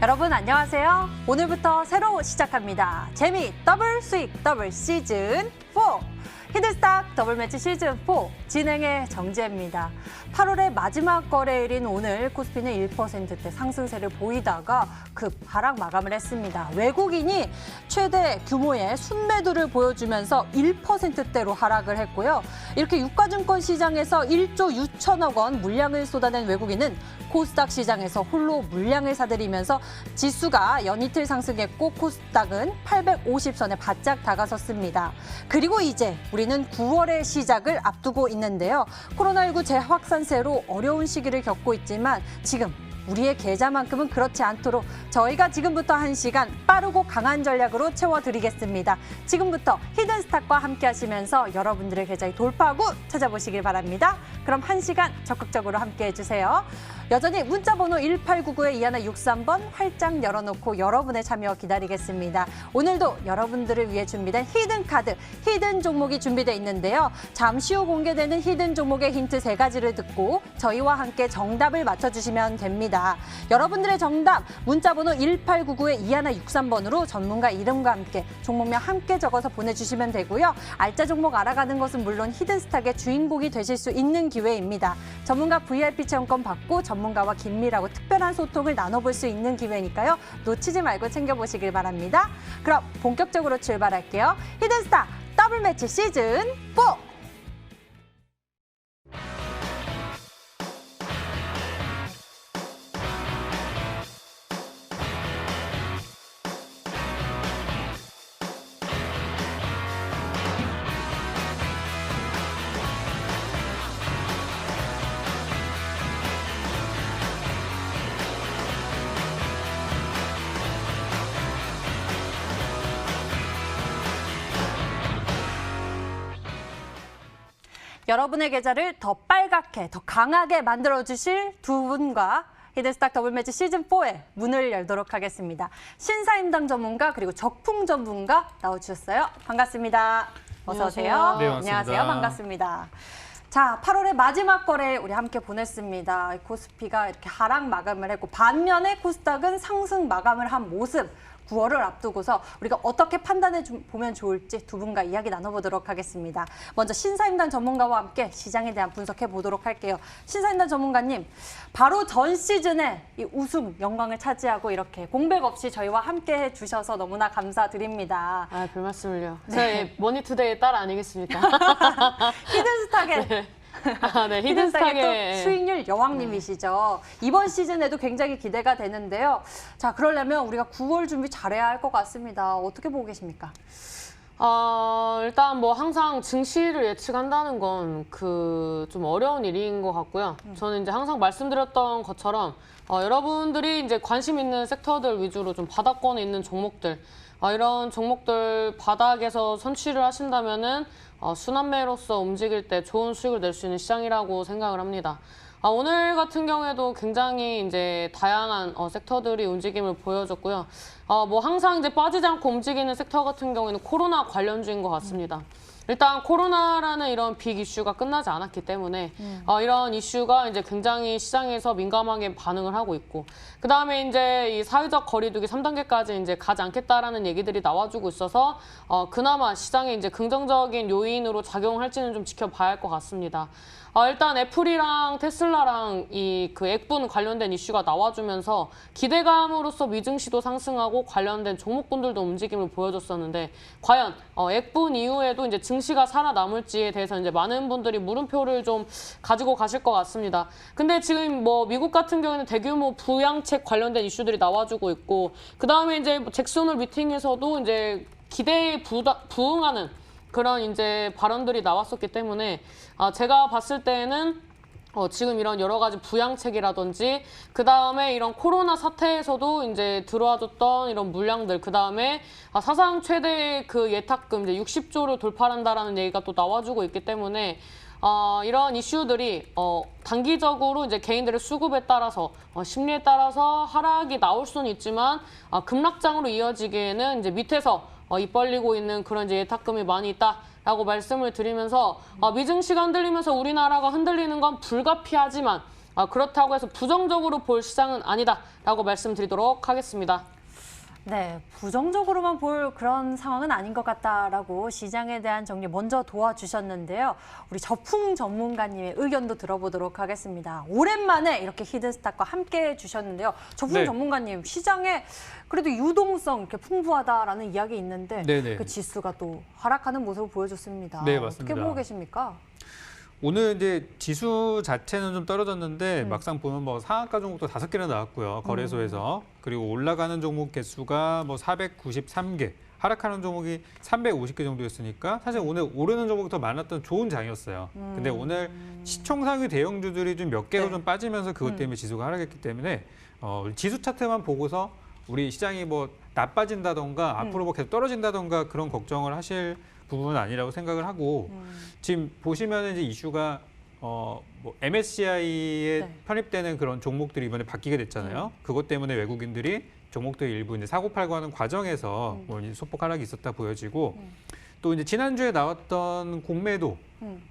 여러분 안녕하세요. 오늘부터 새로 시작합니다. 재미 더블 수익 더블 시즌 4. 히든스탁 더블 매치 시즌 4 진행의 정지혜입니다. 8월의 마지막 거래일인 오늘 코스피는 1%대 상승세를 보이다가 급 하락 마감을 했습니다. 외국인이 최대 규모의 순매도를 보여주면서 1%대로 하락을 했고요. 이렇게 유가증권 시장에서 1조 6천억 원 물량을 쏟아낸 외국인은 코스닥 시장에서 홀로 물량을 사들이면서 지수가 연이틀 상승했고 코스닥은 850선에 바짝 다가섰습니다. 그리고 이제 우리는 9월의 시작을 앞두고 있는데요. 코로나19 재확산세로 어려운 시기를 겪고 있지만 지금 우리의 계좌만큼은 그렇지 않도록 저희가 지금부터 1시간 빠르고 강한 전략으로 채워드리겠습니다. 지금부터 히든스탁과 함께 하시면서 여러분들의 계좌의 돌파구 찾아보시길 바랍니다. 그럼 1시간 적극적으로 함께 해주세요. 여전히 문자번호 1899-2163번 활짝 열어놓고 여러분의 참여 기다리겠습니다. 오늘도 여러분들을 위해 준비된 히든카드, 히든 종목이 준비되어 있는데요. 잠시 후 공개되는 히든 종목의 힌트 3가지를 듣고 저희와 함께 정답을 맞춰주시면 됩니다. 여러분들의 정답 문자번호 1899-2163번으로 전문가 이름과 함께 종목명 함께 적어서 보내주시면 되고요. 알짜 종목 알아가는 것은 물론 히든스탁의 주인공이 되실 수 있는 기회입니다. 전문가 VIP 체험권 받고 전문가와 긴밀하고 특별한 소통을 나눠볼 수 있는 기회니까요. 놓치지 말고 챙겨보시길 바랍니다. 그럼 본격적으로 출발할게요. 히든스탁 더블 매치 시즌 4. 여러분의 계좌를 더 빨갛게, 더 강하게 만들어주실 두 분과 히든스탁 더블 매치 시즌 4의 문을 열도록 하겠습니다. 신사임당 전문가 그리고 적풍 전문가 나와주셨어요. 반갑습니다. 어서 오세요. 네, 안녕하세요. 반갑습니다. 자, 8월의 마지막 거래 우리 함께 보냈습니다. 코스피가 이렇게 하락 마감을 했고 반면에 코스닥은 상승 마감을 한 모습. 9월을 앞두고서 우리가 어떻게 판단해 보면 좋을지 두 분과 이야기 나눠보도록 하겠습니다. 먼저 신사임당 전문가와 함께 시장에 대한 분석해 보도록 할게요. 신사임당 전문가님, 바로 전 시즌에 이 우승 영광을 차지하고 이렇게 공백 없이 저희와 함께 해주셔서 너무나 감사드립니다. 아, 별 말씀을요. 네. 저희 머니투데이 딸 아니겠습니까? 히든스탁의 네. 네, 히든스탁의 히든스탁의 또 수익률 여왕님이시죠. 이번 시즌에도 굉장히 기대가 되는데요. 자, 그러려면 우리가 9월 준비 잘해야 할 것 같습니다. 어떻게 보고 계십니까? 일단 뭐 항상 증시를 예측한다는 건 좀 어려운 일인 것 같고요. 저는 이제 항상 말씀드렸던 것처럼 여러분들이 이제 관심 있는 섹터들 위주로 좀 바닥권에 있는 종목들 이런 종목들 바닥에서 선취를 하신다면은 순환매로서 움직일 때 좋은 수익을 낼 수 있는 시장이라고 생각을 합니다. 오늘 같은 경우에도 굉장히 이제 다양한 섹터들이 움직임을 보여줬고요. 뭐 항상 이제 빠지지 않고 움직이는 섹터 같은 경우에는 코로나 관련주인 것 같습니다. 일단 코로나라는 이런 빅 이슈가 끝나지 않았기 때문에 이런 이슈가 이제 굉장히 시장에서 민감하게 반응을 하고 있고 그다음에 이제 이 사회적 거리두기 3단계까지 이제 가지 않겠다라는 얘기들이 나와주고 있어서 그나마 시장에 이제 긍정적인 요인으로 작용할지는 좀 지켜봐야 할 것 같습니다. 일단 애플이랑 테슬라랑 그 액분 관련된 이슈가 나와주면서 기대감으로써 미증시도 상승하고 관련된 종목군들도 움직임을 보여줬었는데 과연 액분 이후에도 이제 증시가 살아남을지에 대해서 이제 많은 분들이 물음표를 좀 가지고 가실 것 같습니다. 근데 지금 뭐 미국 같은 경우에는 대규모 부양책 관련된 이슈들이 나와주고 있고 그 다음에 이제 잭슨 홀 미팅에서도 이제 기대에 부응하는 그런 이제 발언들이 나왔었기 때문에 제가 봤을 때는 지금 이런 여러 가지 부양책이라든지 그 다음에 이런 코로나 사태에서도 이제 들어와줬던 이런 물량들 그 다음에 사상 최대 그 예탁금 이제 60조를 돌파한다라는 얘기가 또 나와주고 있기 때문에 이런 이슈들이 단기적으로 이제 개인들의 수급에 따라서 심리에 따라서 하락이 나올 수는 있지만 급락장으로 이어지기에는 이제 밑에서 입 벌리고 있는 그런 이제 예탁금이 많이 있다라고 말씀을 드리면서 미증시가 흔들리면서 우리나라가 흔들리는 건 불가피하지만 그렇다고 해서 부정적으로 볼 시장은 아니다라고 말씀드리도록 하겠습니다. 네, 부정적으로만 볼 그런 상황은 아닌 것 같다라고 시장에 대한 정리 먼저 도와주셨는데요. 우리 저풍 전문가님의 의견도 들어보도록 하겠습니다. 오랜만에 이렇게 히든스탁과 함께 해주셨는데요. 저풍 네. 전문가님, 시장에 그래도 유동성 이렇게 풍부하다라는 이야기 있는데 네네. 그 지수가 또 하락하는 모습을 보여줬습니다. 네, 맞습니다. 어떻게 보고 계십니까? 오늘 이제 지수 자체는 좀 떨어졌는데 막상 보면 뭐 상한가 종목도 5개나 나왔고요. 거래소에서. 그리고 올라가는 종목 개수가 뭐 493개, 하락하는 종목이 350개 정도였으니까 사실 오늘 오르는 종목이 더 많았던 좋은 장이었어요. 근데 오늘 시총상위 대형주들이 좀 몇 개가 네. 좀 빠지면서 그것 때문에 지수가 하락했기 때문에 지수 차트만 보고서 우리 시장이 뭐 나빠진다던가 앞으로 뭐 계속 떨어진다던가 그런 걱정을 하실 부분은 아니라고 생각을 하고 지금 보시면 이제 이슈가 뭐 MSCI에 네. 편입되는 그런 종목들이 이번에 바뀌게 됐잖아요. 그것 때문에 외국인들이 종목들 일부 이제 사고 팔고 하는 과정에서 뭐 이제 소폭 하락이 있었다 보여지고 또 이제 지난주에 나왔던 공매도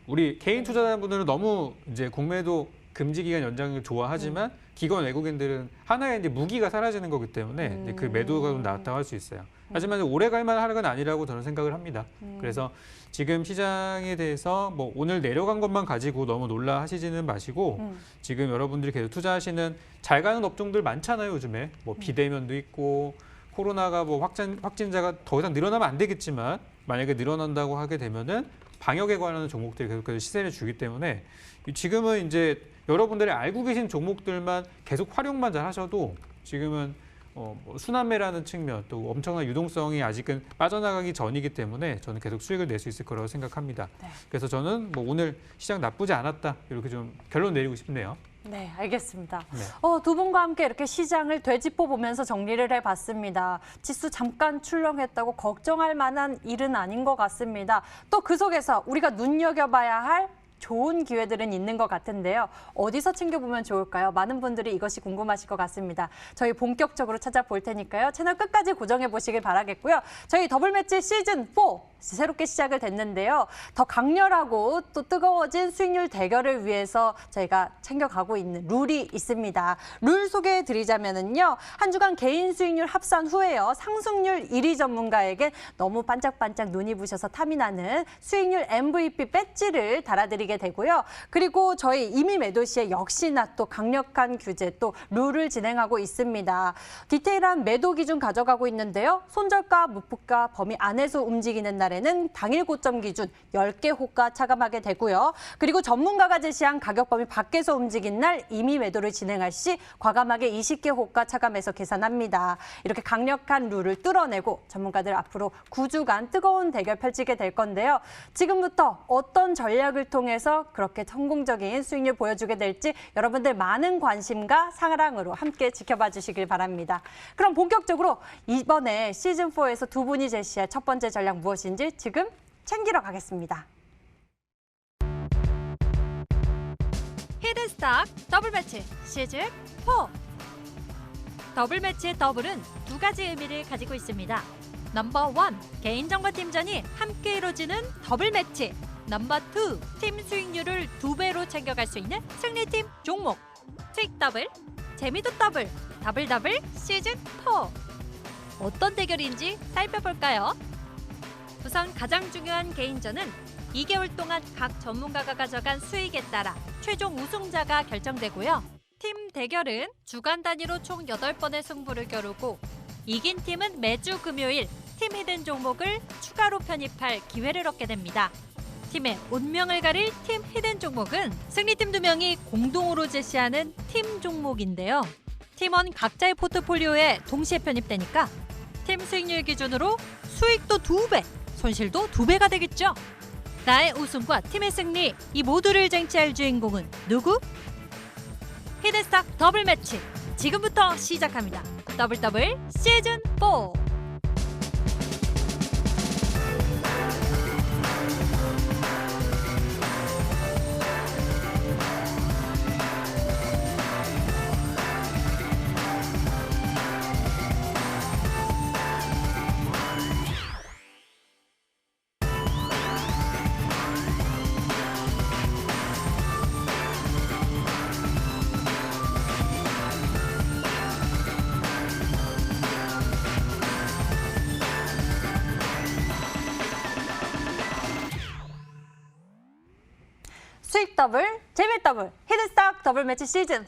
우리 개인 투자자분들은 너무 이제 공매도 금지 기간 연장을 좋아하지만 기관 외국인들은 하나의 이제 무기가 사라지는 거기 때문에 이제 그 매도가 좀 나왔다고 할 수 있어요. 하지만 오래 갈 만한 하락은 아니라고 저는 생각을 합니다. 그래서 지금 시장에 대해서 뭐 오늘 내려간 것만 가지고 너무 놀라 하시지는 마시고 지금 여러분들이 계속 투자하시는 잘 가는 업종들 많잖아요, 요즘에. 뭐 비대면도 있고 코로나가 뭐 확진자가 더 이상 늘어나면 안 되겠지만 만약에 늘어난다고 하게 되면은 방역에 관한 종목들이 계속해서 시세를 주기 때문에 지금은 이제 여러분들이 알고 계신 종목들만 계속 활용만 잘 하셔도 지금은 뭐 순환매라는 측면 또 엄청난 유동성이 아직은 빠져나가기 전이기 때문에 저는 계속 수익을 낼 수 있을 거라고 생각합니다. 네. 그래서 저는 뭐 오늘 시장 나쁘지 않았다 이렇게 좀 결론 내리고 싶네요. 네, 알겠습니다. 네. 두 분과 함께 이렇게 시장을 되짚어 보면서 정리를 해봤습니다. 지수 잠깐 출렁했다고 걱정할 만한 일은 아닌 것 같습니다. 또 그 속에서 우리가 눈여겨봐야 할 좋은 기회들은 있는 것 같은데요. 어디서 챙겨보면 좋을까요? 많은 분들이 이것이 궁금하실 것 같습니다. 저희 본격적으로 찾아볼 테니까요. 채널 끝까지 고정해 보시길 바라겠고요. 저희 더블매치 시즌4 새롭게 시작을 됐는데요. 더 강렬하고 또 뜨거워진 수익률 대결을 위해서 저희가 챙겨가고 있는 룰이 있습니다. 룰 소개해 드리자면은요. 한 주간 개인 수익률 합산 후에요. 상승률 1위 전문가에게 너무 반짝반짝 눈이 부셔서 탐이 나는 수익률 MVP 배지를 달아드리게 되고요. 그리고 저희 이미 매도 시에 역시나 또 강력한 규제 또 룰을 진행하고 있습니다. 디테일한 매도 기준 가져가고 있는데요. 손절가, 무폭가 범위 안에서 움직이는 날에는 당일 고점 기준 10개 호가 차감하게 되고요. 그리고 전문가가 제시한 가격 범위 밖에서 움직인 날 이미 매도를 진행할 시 과감하게 20개 호가 차감해서 계산합니다. 이렇게 강력한 룰을 뚫어내고 전문가들 앞으로 9주간 뜨거운 대결 펼치게 될 건데요. 지금부터 어떤 전략을 통해서 그렇게 성공적인 수익률 보여주게 될지 여러분들 많은 관심과 사랑으로 함께 지켜봐 주시길 바랍니다. 그럼 본격적으로 이번에 시즌4에서 두 분이 제시할 첫 번째 전략 무엇인지 지금 챙기러 가겠습니다. 히든스탁 더블매치 시즌4. 더블매치의 더블은 두 가지 의미를 가지고 있습니다. 넘버 1, 개인정보팀전이 함께 이루어지는 더블매치. 넘버 2, 팀 수익률을 2배로 챙겨갈 수 있는 승리팀 종목. 수익 더블, 재미도 더블, 더블 시즌4. 어떤 대결인지 살펴볼까요? 우선 가장 중요한 개인전은 2개월 동안 각 전문가가 가져간 수익에 따라 최종 우승자가 결정되고요. 팀 대결은 주간 단위로 총 8번의 승부를 겨루고 이긴 팀은 매주 금요일 팀 히든 종목을 추가로 편입할 기회를 얻게 됩니다. 팀의 운명을 가릴 팀 히든 종목은 승리팀 2명이 공동으로 제시하는 팀 종목인데요. 팀원 각자의 포트폴리오에 동시에 편입되니까 팀 수익률 기준으로 수익도 2배, 손실도 2배가 되겠죠. 나의 우승과 팀의 승리, 이 모두를 쟁취할 주인공은 누구? 히든스탁 더블매치 지금부터 시작합니다. 더블 시즌4. 수익 더블, 재미 더블, 히든스탁 더블 매치 시즌 4.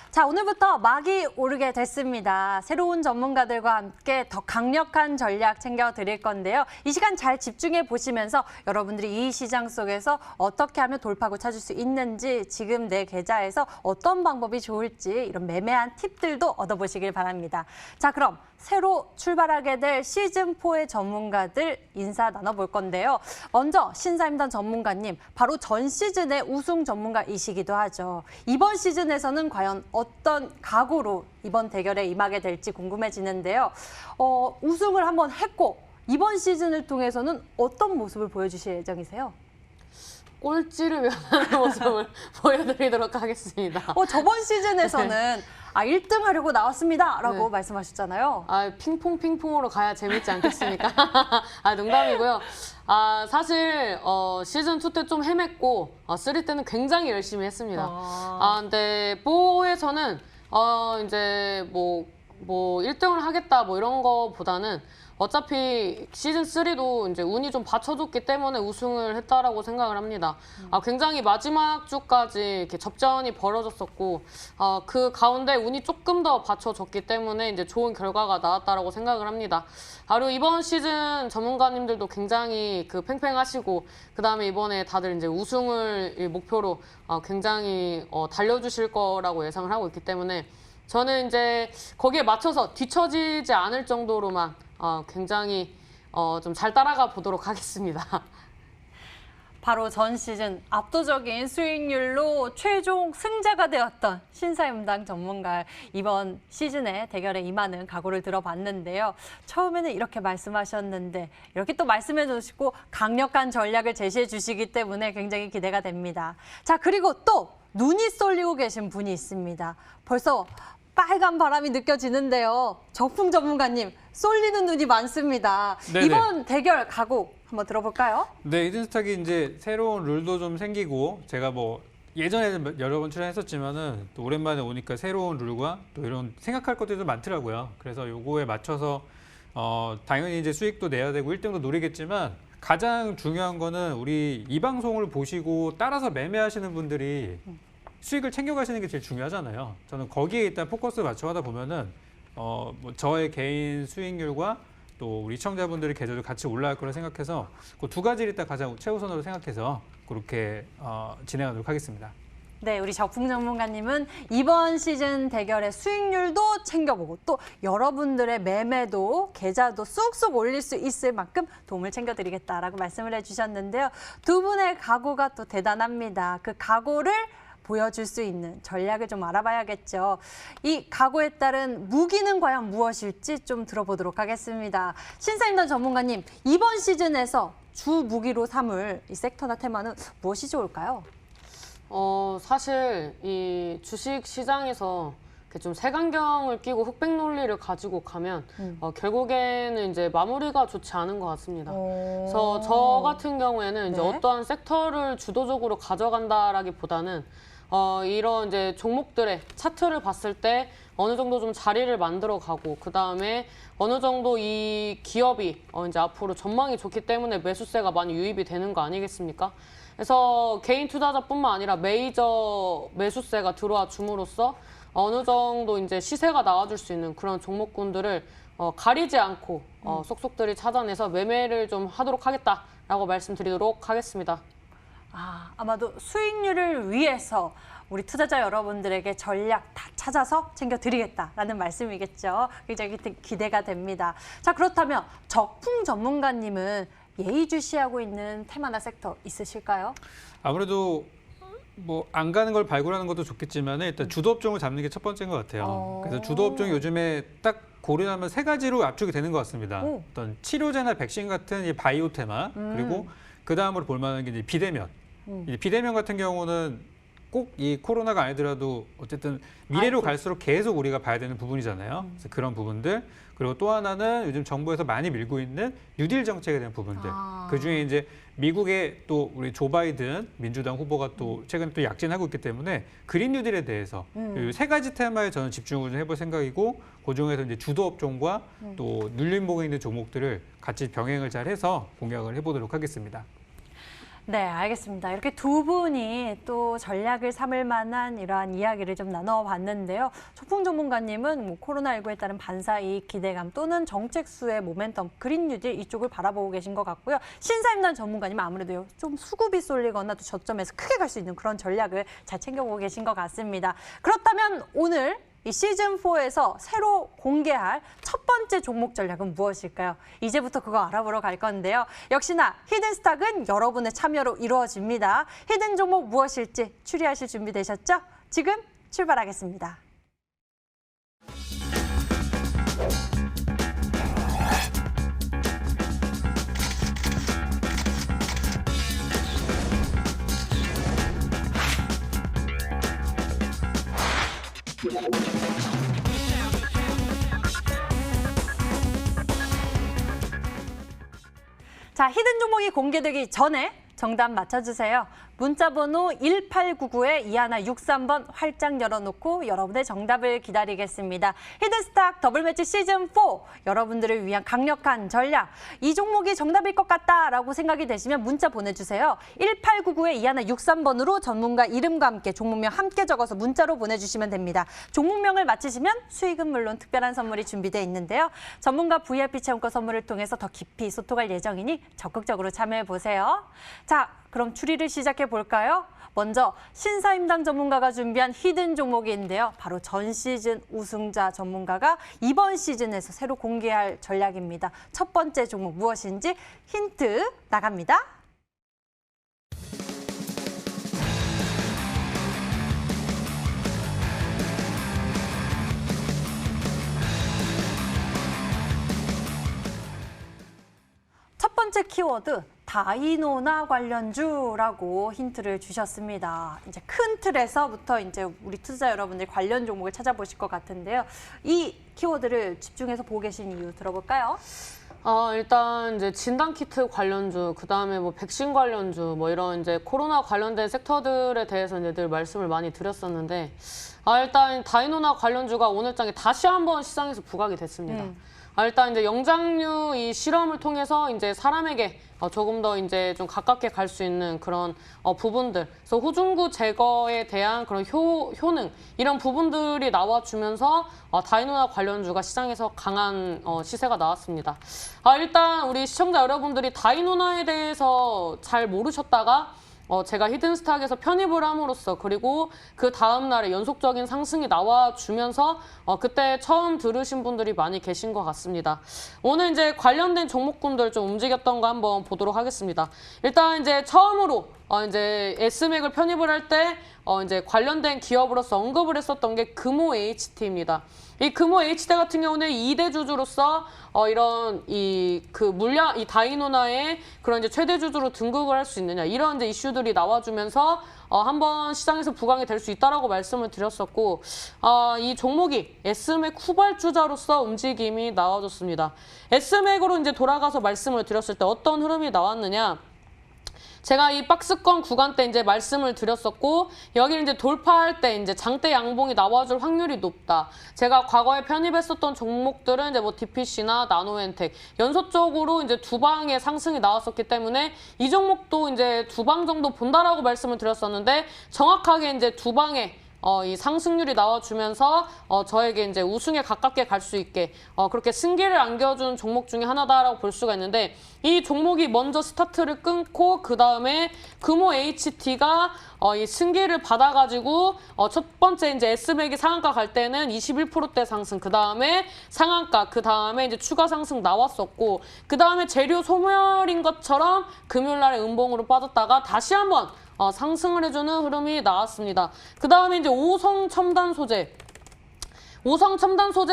자, 오늘부터 막이 오르게 됐습니다. 새로운 전문가들과 함께 더 강력한 전략 챙겨드릴 건데요. 이 시간 잘 집중해 보시면서 여러분들이 이 시장 속에서 어떻게 하면 돌파구 찾을 수 있는지, 지금 내 계좌에서 어떤 방법이 좋을지 이런 매매한 팁들도 얻어보시길 바랍니다. 자, 그럼 새로 출발하게 될 시즌4의 전문가들 인사 나눠볼 건데요. 먼저 신사임당 전문가님, 바로 전 시즌의 우승 전문가이시기도 하죠. 이번 시즌에서는 과연 어떤 각오로 이번 대결에 임하게 될지 궁금해지는데요. 우승을 한번 했고 이번 시즌을 통해서는 어떤 모습을 보여주실 예정이세요? 꼴찌를 면하는 모습을 보여드리도록 하겠습니다. 저번 시즌에서는 1등 하려고 나왔습니다라고 네. 말씀하셨잖아요. 핑퐁으로 가야 재밌지 않겠습니까? 농담이고요. 사실 시즌2 때 좀 헤맸고 3 때는 굉장히 열심히 했습니다. 근데 4에서는 이제 뭐 1등을 하겠다 뭐 이런 거보다는 어차피 시즌3도 이제 운이 좀 받쳐줬기 때문에 우승을 했다라고 생각을 합니다. 굉장히 마지막 주까지 이렇게 접전이 벌어졌었고, 그 가운데 운이 조금 더 받쳐줬기 때문에 이제 좋은 결과가 나왔다라고 생각을 합니다. 그리고 이번 시즌 전문가님들도 굉장히 팽팽하시고, 그 다음에 이번에 다들 이제 우승을 목표로 굉장히 달려주실 거라고 예상을 하고 있기 때문에 저는 이제 거기에 맞춰서 뒤처지지 않을 정도로만 굉장히 좀 잘 따라가 보도록 하겠습니다. 바로 전 시즌 압도적인 수익률로 최종 승자가 되었던 신사임당 전문가, 이번 시즌에 대결에 임하는 각오를 들어봤는데요. 처음에는 이렇게 말씀하셨는데 이렇게 또 말씀해 주시고 강력한 전략을 제시해 주시기 때문에 굉장히 기대가 됩니다. 자, 그리고 또 눈이 쏠리고 계신 분이 있습니다. 벌써 빨간 바람이 느껴지는데요. 적풍 전문가님, 쏠리는 눈이 많습니다. 네네. 이번 대결 각오 한번 들어볼까요? 네, 히든스탁이 이제 새로운 룰도 좀 생기고, 제가 뭐 예전에 여러 번 출연했었지만은 또 오랜만에 오니까 새로운 룰과 또 이런 생각할 것들도 많더라고요. 그래서 요거에 맞춰서 당연히 이제 수익도 내야 되고 1등도 노리겠지만, 가장 중요한 거는 우리 이 방송을 보시고 따라서 매매하시는 분들이 수익을 챙겨가시는 게 제일 중요하잖아요. 저는 거기에 일단 포커스 맞춰 하다 보면은 뭐 저의 개인 수익률과 또 우리 시청자분들의 계좌도 같이 올라갈 거라 생각해서 그 두 가지를 일단 가장 최우선으로 생각해서 그렇게 진행하도록 하겠습니다. 네, 우리 적풍 전문가님은 이번 시즌 대결의 수익률도 챙겨보고 또 여러분들의 매매도 계좌도 쑥쑥 올릴 수 있을 만큼 도움을 챙겨드리겠다라고 말씀을 해주셨는데요. 두 분의 각오가 또 대단합니다. 그 각오를 보여줄 수 있는 전략을 좀 알아봐야겠죠. 이 각오에 따른 무기는 과연 무엇일지 좀 들어보도록 하겠습니다. 신사임당 전문가님, 이번 시즌에서 주 무기로 삼을 이 섹터나 테마는 무엇이 좋을까요? 사실 이 주식 시장에서 좀 색안경을 끼고 흑백 논리를 가지고 가면 결국에는 이제 마무리가 좋지 않은 것 같습니다. 그래서 저 같은 경우에는 이제 네. 어떠한 섹터를 주도적으로 가져간다라기보다는 이런 이제 종목들의 차트를 봤을 때 어느 정도 좀 자리를 만들어 가고, 그 다음에 어느 정도 이 기업이 이제 앞으로 전망이 좋기 때문에 매수세가 많이 유입이 되는 거 아니겠습니까? 그래서 개인 투자자뿐만 아니라 메이저 매수세가 들어와 줌으로써 어느 정도 이제 시세가 나와줄 수 있는 그런 종목군들을 가리지 않고 속속들이 찾아내서 매매를 좀 하도록 하겠다라고 말씀드리도록 하겠습니다. 아마도 수익률을 위해서 우리 투자자 여러분들에게 전략 다 찾아서 챙겨드리겠다라는 말씀이겠죠. 굉장히 기대가 됩니다. 자, 그렇다면 적풍 전문가님은 예의주시하고 있는 테마나 섹터 있으실까요? 아무래도 뭐 안 가는 걸 발굴하는 것도 좋겠지만 일단 주도 업종을 잡는 게 첫 번째인 것 같아요. 그래서 주도 업종이 요즘에 딱 고려하면 세 가지로 압축이 되는 것 같습니다. 어떤 치료제나 백신 같은 이 바이오 테마, 그리고 그 다음으로 볼 만한 게 이제 비대면. 이 비대면 같은 경우는 꼭 이 코로나가 아니더라도 어쨌든 미래로 갈수록 계속 우리가 봐야 되는 부분이잖아요. 그래서 그런 부분들. 그리고 또 하나는 요즘 정부에서 많이 밀고 있는 뉴딜 정책에 대한 부분들. 그중에 이제 미국의 또 우리 조 바이든 민주당 후보가 또 최근에 또 약진하고 있기 때문에 그린 뉴딜에 대해서 이 세 가지 테마에 저는 집중을 좀 해볼 생각이고, 그중에서 이제 주도 업종과 또 눌림목에 있는 종목들을 같이 병행을 잘 해서 공략을 해보도록 하겠습니다. 네, 알겠습니다. 이렇게 두 분이 또 전략을 삼을 만한 이러한 이야기를 좀 나눠봤는데요. 초풍 전문가님은 뭐 코로나19에 따른 반사이익 기대감 또는 정책 수의 모멘텀, 그린 뉴딜 이쪽을 바라보고 계신 것 같고요. 신사임당 전문가님은 아무래도 좀 수급이 쏠리거나 또 저점에서 크게 갈 수 있는 그런 전략을 잘 챙겨보고 계신 것 같습니다. 그렇다면 오늘 이 시즌4에서 새로 공개할 첫 번째 종목 전략은 무엇일까요? 이제부터 그거 알아보러 갈 건데요. 역시나 히든스탁은 여러분의 참여로 이루어집니다. 히든 종목 무엇일지 추리하실 준비 되셨죠? 지금 출발하겠습니다. 자, 히든 종목이 공개되기 전에 정답 맞춰주세요. 문자번호 1899-2163번 활짝 열어놓고 여러분의 정답을 기다리겠습니다. 히든스탁 더블매치 시즌4 여러분들을 위한 강력한 전략. 이 종목이 정답일 것 같다라고 생각이 되시면 문자 보내주세요. 1899-2163번으로 전문가 이름과 함께 종목명 함께 적어서 문자로 보내주시면 됩니다. 종목명을 맞히시면 수익은 물론 특별한 선물이 준비되어 있는데요. 전문가 VIP 체험권 선물을 통해서 더 깊이 소통할 예정이니 적극적으로 참여해보세요. 자, 그럼 추리를 시작해 볼까요? 먼저 신사임당 전문가가 준비한 히든 종목인데요. 바로 전 시즌 우승자 전문가가 이번 시즌에서 새로 공개할 전략입니다. 첫 번째 종목 무엇인지 힌트 나갑니다. 첫 번째 키워드 다이노나 관련주라고 힌트를 주셨습니다. 이제 큰 틀에서부터 이제 우리 투자 여러분들 관련 종목을 찾아보실 것 같은데요. 이 키워드를 집중해서 보고 계신 이유 들어볼까요? 일단 이제 진단키트 관련주, 그다음에 뭐 백신 관련주, 뭐 이런 이제 코로나 관련된 섹터들에 대해서 이제 늘 말씀을 많이 드렸었는데, 일단 다이노나 관련주가 오늘장에 다시 한번 시장에서 부각이 됐습니다. 일단 이제 영장류 이 실험을 통해서 이제 사람에게 조금 더 이제 좀 가깝게 갈 수 있는 그런 부분들, 그래서 호중구 제거에 대한 그런 효능 이런 부분들이 나와주면서 다이노나 관련주가 시장에서 강한 시세가 나왔습니다. 일단 우리 시청자 여러분들이 다이노나에 대해서 잘 모르셨다가 제가 히든스탁에서 편입을 함으로써 그리고 그 다음 날에 연속적인 상승이 나와주면서 그때 처음 들으신 분들이 많이 계신 것 같습니다. 오늘 이제 관련된 종목군들 좀 움직였던 거 한번 보도록 하겠습니다. 일단 이제 처음으로 이제 S맥을 편입을 할 때 이제 관련된 기업으로서 언급을 했었던 게 금호 HT입니다. 이 금호 HT 같은 경우는 2대 주주로서 이런 이 다이노나의 그런 이제 최대 주주로 등극을 할 수 있느냐 이런 이제 이슈들이 나와주면서 한번 시장에서 부강이 될 수 있다라고 말씀을 드렸었고 이 종목이 S맥 후발주자로서 움직임이 나와줬습니다. S맥으로 이제 돌아가서 말씀을 드렸을 때 어떤 흐름이 나왔느냐? 제가 이 박스권 구간 때 이제 말씀을 드렸었고, 여기를 이제 돌파할 때 이제 장대 양봉이 나와줄 확률이 높다. 제가 과거에 편입했었던 종목들은 이제 뭐 DPC나 나노엔텍 연속적으로 이제 두 방의 상승이 나왔었기 때문에 이 종목도 이제 두 방 정도 본다라고 말씀을 드렸었는데 정확하게 이제 두 방의 이 상승률이 나와주면서 저에게 이제 우승에 가깝게 갈 수 있게 그렇게 승기를 안겨준 종목 중에 하나다라고 볼 수가 있는데 이 종목이 먼저 스타트를 끊고 그 다음에 금호 HT가 이 승기를 받아가지고 첫 번째 이제 S맥이 상한가 갈 때는 21%대 상승, 그 다음에 상한가, 그 다음에 이제 추가 상승 나왔었고 그 다음에 재료 소멸인 것처럼 금요일날에 음봉으로 빠졌다가 다시 한번 상승을 해주는 흐름이 나왔습니다. 그 다음에 이제 오성 첨단 소재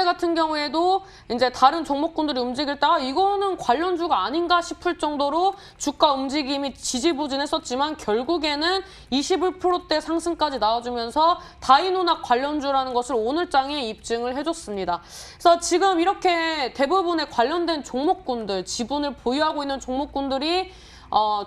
같은 경우에도 이제 다른 종목군들이 움직일 때 이거는 관련주가 아닌가 싶을 정도로 주가 움직임이 지지부진했었지만 결국에는 21%대 상승까지 나와주면서 다이노나 관련주라는 것을 오늘장에 입증을 해줬습니다. 그래서 지금 이렇게 대부분의 관련된 종목군들, 지분을 보유하고 있는 종목군들이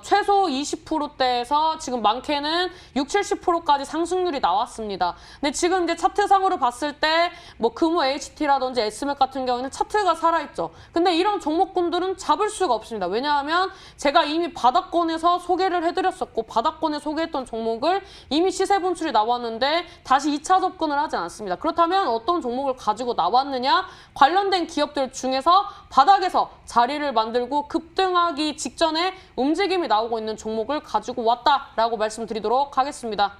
최소 20%대에서 지금 많게는 60~70%까지 상승률이 나왔습니다. 근데 지금 이제 차트상으로 봤을 때 뭐 금호 HT라든지 S맥 같은 경우에는 차트가 살아있죠. 근데 이런 종목군들은 잡을 수가 없습니다. 왜냐하면 제가 이미 바닥권에서 소개를 해드렸었고 바닥권에 소개했던 종목을 이미 시세 분출이 나왔는데 다시 2차 접근을 하지 않았습니다. 그렇다면 어떤 종목을 가지고 나왔느냐? 관련된 기업들 중에서 바닥에서 자리를 만들고 급등하기 직전에 움직임이 나오고 있는 종목을 가지고 왔다라고 말씀드리도록 하겠습니다.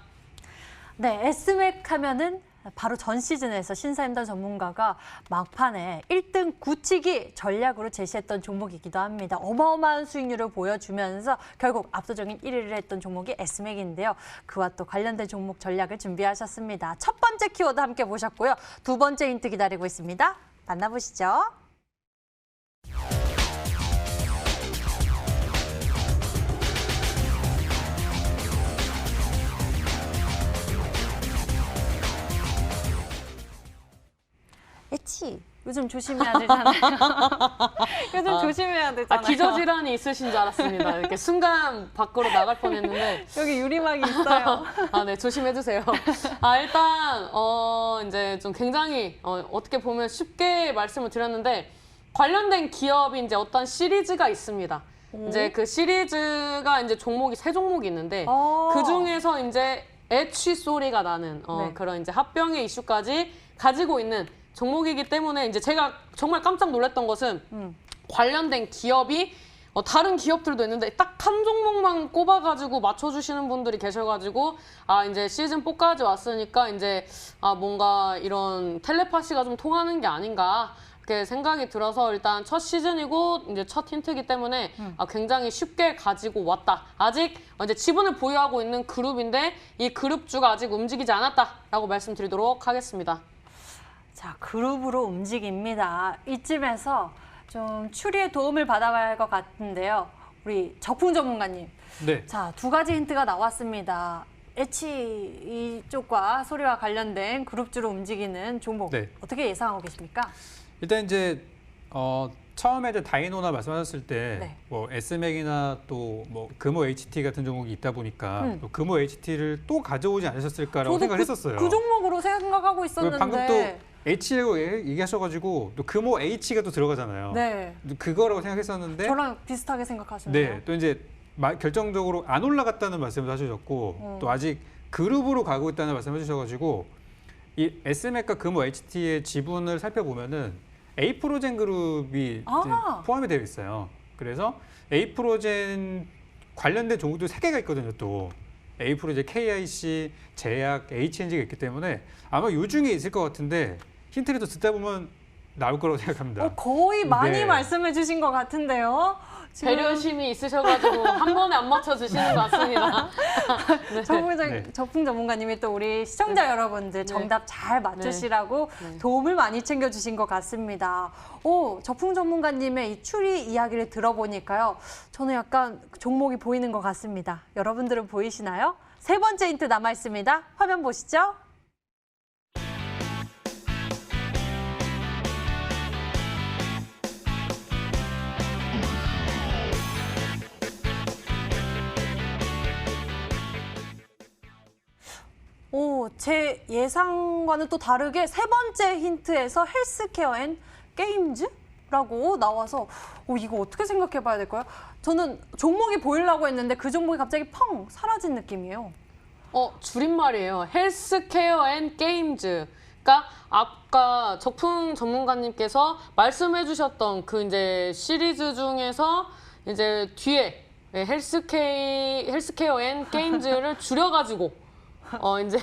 네, S맥 하면은 바로 전 시즌에서 신사임당 전문가가 막판에 1등 굳히기 전략으로 제시했던 종목이기도 합니다. 어마어마한 수익률을 보여주면서 결국 압도적인 1위를 했던 종목이 S맥인데요. 그와 또 관련된 종목 전략을 준비하셨습니다. 첫 번째 키워드 함께 보셨고요. 두 번째 힌트 기다리고 있습니다. 만나보시죠. 요즘 조심해야 되잖아요. 요즘 조심해야 되잖아요. 기저질환이 있으신 줄 알았습니다. 이렇게 순간 밖으로 나갈 뻔했는데 여기 유리막이 있어요. 네, 조심해주세요. 일단 이제 좀 굉장히 어떻게 보면 쉽게 말씀을 드렸는데 관련된 기업이 이제 어떤 시리즈가 있습니다. 이제 그 시리즈가 이제 종목이 3종목이 있는데 그 중에서 이제 애취 소리가 나는 네. 그런 이제 합병의 이슈까지 가지고 있는 종목이기 때문에 이제 제가 정말 깜짝 놀랐던 것은 관련된 기업이 다른 기업들도 있는데 딱 한 종목만 꼽아가지고 맞춰주시는 분들이 계셔가지고 이제 시즌 4까지 왔으니까 이제 뭔가 이런 텔레파시가 좀 통하는 게 아닌가 이렇게 생각이 들어서 일단 첫 시즌이고 이제 첫 힌트이기 때문에 굉장히 쉽게 가지고 왔다. 아직 이제 지분을 보유하고 있는 그룹인데 이 그룹주가 아직 움직이지 않았다라고 말씀드리도록 하겠습니다. 자, 그룹으로 움직입니다. 이쯤에서 좀 추리에 도움을 받아봐야 할 것 같은데요. 우리 적풍 전문가님. 네. 자, 두 가지 힌트가 나왔습니다. 애취 이쪽과 소리와 관련된 그룹주로 움직이는 종목 네. 어떻게 예상하고 계십니까? 일단 이제 처음에 이제 다이노나 말씀하셨을 때 네. 뭐 S맥이나 또 뭐 금호 HT 같은 종목이 있다 보니까 또 금호 HT를 또 가져오지 않으셨을까라고 생각을 했었어요. 그 종목으로 생각하고 있었는데. 방금 또 H라고 얘기하셔가지고 또 금호 H가 또 들어가잖아요. 네. 그거라고 생각했었는데 저랑 비슷하게 생각하시네요. 네, 또 이제 결정적으로 안 올라갔다는 말씀도 하셨고 또 아직 그룹으로 가고 있다는 말씀을 해주셔가지고 이 S맥과 금호 HT의 지분을 살펴보면은 에이프로젠 그룹이 이제 포함이 되어 있어요. 그래서 에이프로젠 관련된 종목도 3개가 있거든요. 또 에이프로젠, KIC, 제약, HNG가 있기 때문에 아마 요 중에 있을 것 같은데 힌트를 또 듣다 보면 나올 거라고 생각합니다. 거의 많이 네. 말씀해 주신 것 같은데요. 지금 배려심이 있으셔가지고 한 번에 안 맞춰주시는 것 같습니다. 네. 적풍 전문가님이 또 우리 시청자 여러분들 정답 잘 맞추시라고 도움을 많이 챙겨주신 것 같습니다. 적풍 전문가님의 이 추리 이야기를 들어보니까요. 저는 약간 종목이 보이는 것 같습니다. 여러분들은 보이시나요? 세 번째 힌트 남아 있습니다. 화면 보시죠. 제 예상과는 또 다르게 세 번째 힌트에서 헬스케어 앤 게임즈라고 나와서 이거 어떻게 생각해 봐야 될까요? 저는 종목이 보이려고 했는데 그 종목이 갑자기 펑 사라진 느낌이에요. 줄임말이에요. 헬스케어 앤 게임즈. 그러니까 아까 적풍 전문가님께서 말씀해 주셨던 그 이제 시리즈 중에서 이제 뒤에 헬스케어 앤 게임즈를 줄여가지고 이제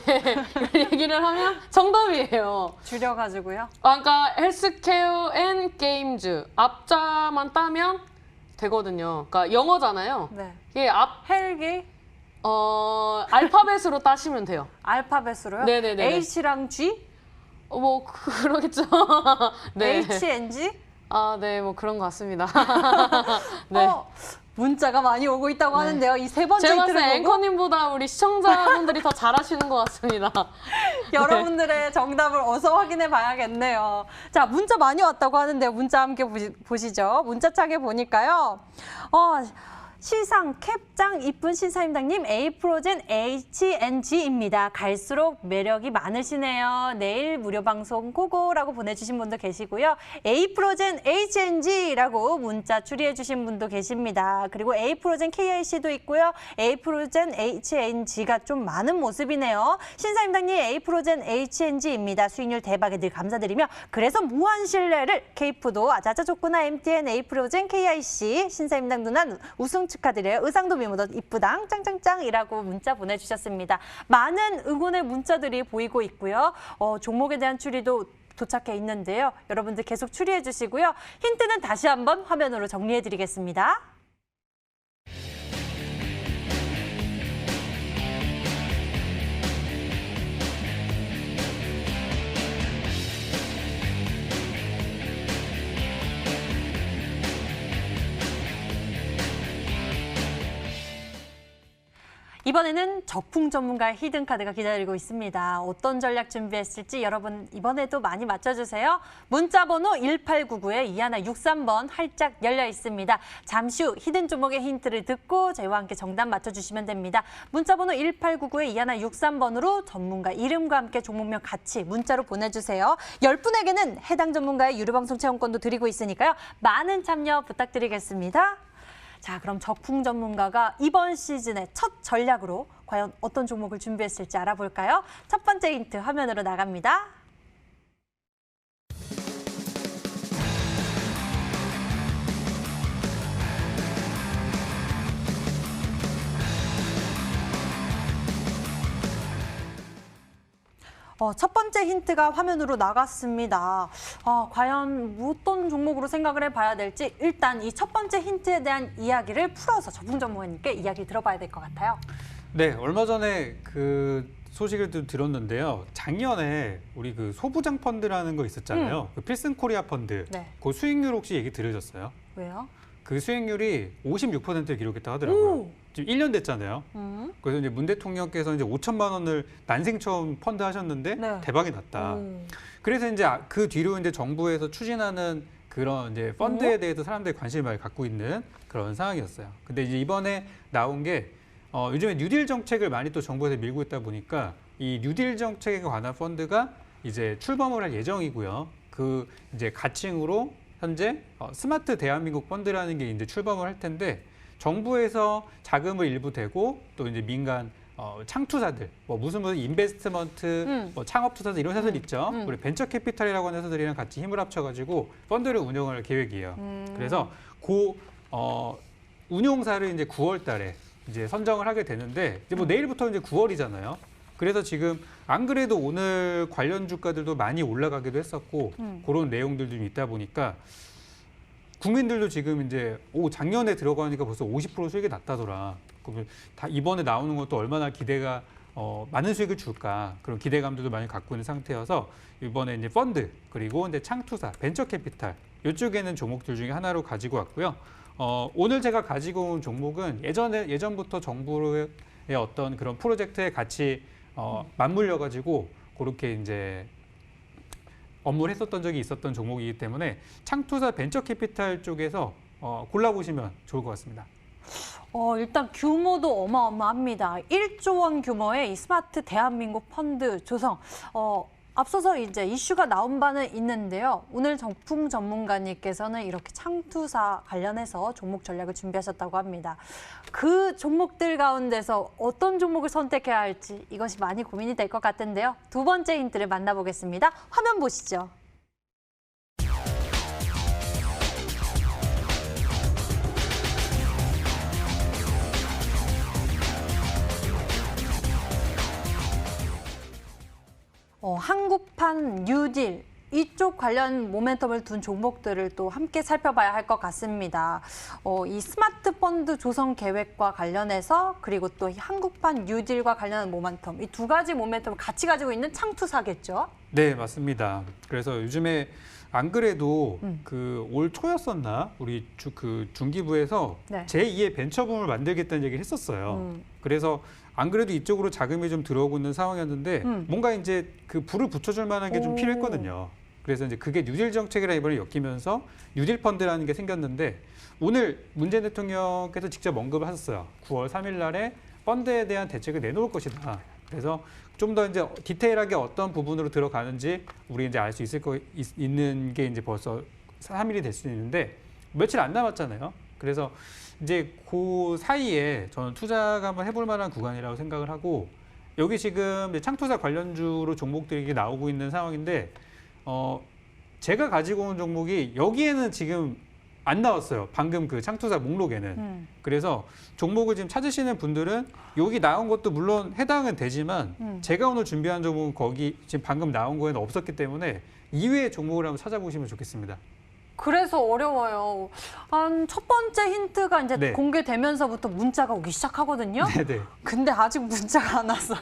얘기를 하면 정답이에요. 줄여가지고요. 그러니까 헬스케어 앤 게임즈 앞자만 따면 되거든요. 그러니까 영어잖아요. 네. 이게 헬기 알파벳으로 따시면 돼요. 알파벳으로요? 네네네. H랑 G? 뭐 그러겠죠. 네. HNG? 네, 뭐 그런 것 같습니다. 네. 문자가 많이 오고 있다고 하는데요. 이 세 번째 제가 봤을 때 힌트를 보고 앵커님보다 우리 시청자분들이 더 잘하시는 것 같습니다. 여러분들의 정답을 어서 확인해 봐야겠네요. 자, 문자 많이 왔다고 하는데요. 문자 함께 보시죠. 문자창에 보니까요. 시상 캡장 이쁜 신사임당님 A프로젠 HNG입니다. 갈수록 매력이 많으시네요. 내일 무료 방송 고고라고 보내주신 분도 계시고요. A프로젠 HNG라고 문자 추리해 주신 분도 계십니다. 그리고 A프로젠 KIC도 있고요. A프로젠 HNG가 좀 많은 모습이네요. 신사임당님 A프로젠 HNG입니다. 수익률 대박에 늘 감사드리며 그래서 무한 신뢰를 K푸도 아자자 좋구나 MTN A프로젠 KIC 신사임당 누나 우승 축하드려요. 의상도 미모도 이쁘당 짱짱짱이라고 문자 보내주셨습니다. 많은 응원의 문자들이 보이고 있고요. 종목에 대한 추리도 도착해 있는데요. 여러분들 계속 추리해 주시고요. 힌트는 다시 한번 화면으로 정리해 드리겠습니다. 이번에는 적풍 전문가의 히든카드가 기다리고 있습니다. 어떤 전략 준비했을지 여러분 이번에도 많이 맞춰주세요. 문자번호 1899에 2163번 활짝 열려 있습니다. 잠시 후 히든 종목의 힌트를 듣고 저희와 함께 정답 맞춰주시면 됩니다. 문자번호 1899에 2163번으로 전문가 이름과 함께 종목명 같이 문자로 보내주세요. 10분에게는 해당 전문가의 유료방송 체험권도 드리고 있으니까요. 많은 참여 부탁드리겠습니다. 자, 그럼 적풍 전문가가 이번 시즌의 첫 전략으로 과연 어떤 종목을 준비했을지 알아볼까요? 첫 번째 힌트 화면으로 나갑니다. 첫 번째 힌트가 화면으로 나갔습니다. 과연 어떤 종목으로 생각을 해봐야 될지 일단 이 첫 번째 힌트에 대한 이야기를 풀어서 적풍 전문가님께 이야기 들어봐야 될 것 같아요. 네, 얼마 전에 그 소식을 좀 들었는데요. 작년에 우리 그 소부장 펀드라는 거 있었잖아요. 그 필승 코리아 펀드. 네. 그 수익률 혹시 얘기 들으셨어요? 왜요? 그 수익률이 56%를 기록했다고 하더라고요. 오! 지금 1년 됐잖아요. 그래서 이제 문 대통령께서 이제 5천만 원을 난생 처음 펀드 하셨는데 네. 대박이 났다. 그래서 이제 그 뒤로 이제 정부에서 추진하는 그런 이제 펀드에 대해서 사람들이 관심을 많이 갖고 있는 그런 상황이었어요. 근데 이제 이번에 나온 게 요즘에 뉴딜 정책을 많이 또 정부에서 밀고 있다 보니까 이 뉴딜 정책에 관한 펀드가 이제 출범을 할 예정이고요. 그 이제 가칭으로 현재 스마트 대한민국 펀드라는 게 이제 출범을 할 텐데 정부에서 자금을 일부 대고 또 이제 민간 창투사들, 뭐 무슨 인베스트먼트, 뭐 창업투사들 이런 회사들 있죠. 우리 벤처 캐피탈이라고 하는 회사들이랑 같이 힘을 합쳐가지고 펀드를 운영할 계획이에요. 그래서 운용사를 이제 9월달에 이제 선정을 하게 되는데 이제 뭐 내일부터 이제 9월이잖아요. 그래서 지금 안 그래도 오늘 관련 주가들도 많이 올라가기도 했었고 그런 내용들도 좀 있다 보니까 국민들도 지금 이제 작년에 들어가니까 벌써 50% 수익이 났다더라. 그러면 다 이번에 나오는 것도 얼마나 기대가 많은 수익을 줄까 그런 기대감들도 많이 갖고 있는 상태여서 이번에 이제 펀드 그리고 이제 창투사, 벤처 캐피탈 이쪽에는 종목들 중에 하나로 가지고 왔고요. 오늘 제가 가지고 온 종목은 예전부터 정부의 어떤 그런 프로젝트에 같이 맞물려 가지고 그렇게 이제 업무를 했었던 적이 있었던 종목이기 때문에 창투사 벤처 캐피탈 쪽에서 골라보시면 좋을 것 같습니다. 일단 규모도 어마어마합니다. 1조 원 규모의 이 스마트 대한민국 펀드 조성. 앞서서 이제 이슈가 나온 바는 있는데요. 오늘 적풍 전문가님께서는 이렇게 창투사 관련해서 종목 전략을 준비하셨다고 합니다. 그 종목들 가운데서 어떤 종목을 선택해야 할지 이것이 많이 고민이 될 것 같은데요. 두 번째 힌트를 만나보겠습니다. 화면 보시죠. 한국판 뉴딜 이쪽 관련 모멘텀을 둔 종목들을 또 함께 살펴봐야 할 것 같습니다. 이 스마트 펀드 조성 계획과 관련해서 그리고 또 이 한국판 뉴딜과 관련한 모멘텀 이 두 가지 모멘텀을 같이 가지고 있는 창투사겠죠? 네, 맞습니다. 그래서 요즘에 안 그래도 그 올 초였었나 우리 그 중기부에서 네. 제2의 벤처붐을 만들겠다는 얘기를 했었어요. 그래서 안 그래도 이쪽으로 자금이 좀 들어오고 있는 상황이었는데 뭔가 이제 그 불을 붙여줄 만한 게 좀 필요했거든요. 그래서 이제 그게 뉴딜 정책이랑 이번에 엮이면서 뉴딜 펀드라는 게 생겼는데 오늘 문재인 대통령께서 직접 언급을 하셨어요. 9월 3일 날에 펀드에 대한 대책을 내놓을 것이다. 그래서 좀 더 이제 디테일하게 어떤 부분으로 들어가는지 우리 이제 알 수 있는 게 이제 벌써 3일이 될 수 있는데 며칠 안 남았잖아요. 그래서 이제 그 사이에 저는 투자가 한번 해볼 만한 구간이라고 생각을 하고 여기 지금 이제 창투사 관련주로 종목들이 나오고 있는 상황인데 제가 가지고 온 종목이 여기에는 지금 안 나왔어요. 방금 그 창투사 목록에는. 그래서 종목을 지금 찾으시는 분들은 여기 나온 것도 물론 해당은 되지만 제가 오늘 준비한 종목은 거기 지금 방금 나온 거에는 없었기 때문에 이외의 종목을 한번 찾아보시면 좋겠습니다. 그래서 어려워요. 한 첫 번째 힌트가 이제 네. 공개되면서부터 문자가 오기 시작하거든요. 네네. 근데 아직 문자가 안 왔어요.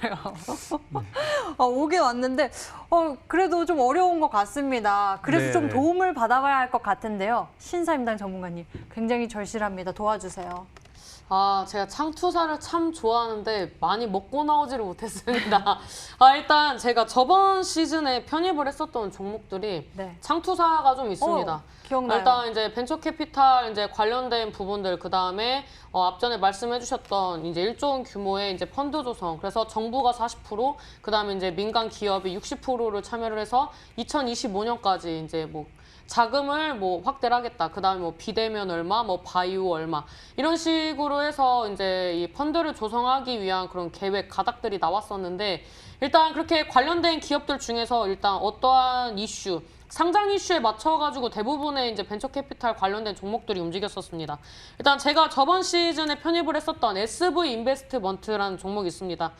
오긴 왔는데 그래도 좀 어려운 것 같습니다. 그래서 네. 좀 도움을 받아봐야 할 것 같은데요. 신사임당 전문가님 굉장히 절실합니다. 도와주세요. 제가 창투사를 참 좋아하는데 많이 먹고 나오지를 못했습니다. 일단 제가 저번 시즌에 편입을 했었던 종목들이 네. 창투사가 좀 있습니다. 기억나요. 일단 이제 벤처 캐피탈 이제 관련된 부분들 그다음에 앞전에 말씀해 주셨던 이제 1조 원 규모의 이제 펀드 조성. 그래서 정부가 40%, 그다음에 이제 민간 기업이 60%를 참여를 해서 2025년까지 이제 뭐 자금을 뭐 확대를 하겠다. 그다음에 뭐 비대면 얼마, 뭐 바이오 얼마 이런 식으로 해서 이제 이 펀드를 조성하기 위한 그런 계획 가닥들이 나왔었는데 일단 그렇게 관련된 기업들 중에서 일단 어떠한 이슈 상장 이슈에 맞춰가지고 대부분의 이제 벤처 캐피탈 관련된 종목들이 움직였었습니다. 일단 제가 저번 시즌에 편입을 했었던 SV 인베스트먼트라는 종목이 있습니다.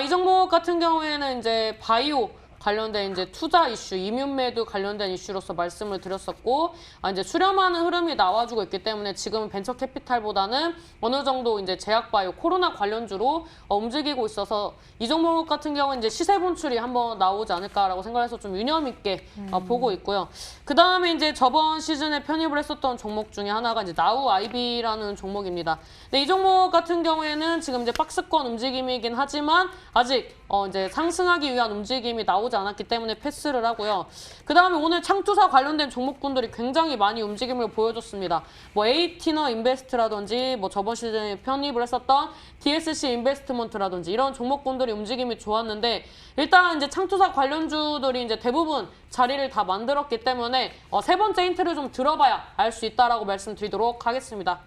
이 종목 같은 경우에는 이제 바이오 관련된 이제 투자 이슈, 이뮨메드 관련된 이슈로서 말씀을 드렸었고, 이제 수렴하는 흐름이 나와주고 있기 때문에 지금은 벤처 캐피탈보다는 어느 정도 이제 제약바이오, 코로나 관련주로 움직이고 있어서 이 종목 같은 경우는 이제 시세 분출이 한번 나오지 않을까라고 생각해서 좀 유념 있게 보고 있고요. 그 다음에 이제 저번 시즌에 편입을 했었던 종목 중에 하나가 이제 나우 아이비라는 종목입니다. 근데 이 종목 같은 경우에는 지금 이제 박스권 움직임이긴 하지만 아직 이제 상승하기 위한 움직임이 나오지 않았기 때문에 패스를 하고요. 그 다음에 오늘 창투사 관련된 종목군들이 굉장히 많이 움직임을 보여줬습니다. 뭐 에이티너 인베스트라든지 뭐 저번 시즌에 편입을 했었던 DSC 인베스트먼트라든지 이런 종목군들이 움직임이 좋았는데 일단 이제 창투사 관련주들이 이제 대부분 자리를 다 만들었기 때문에 세 번째 힌트를 좀 들어봐야 알 수 있다라고 말씀드리도록 하겠습니다.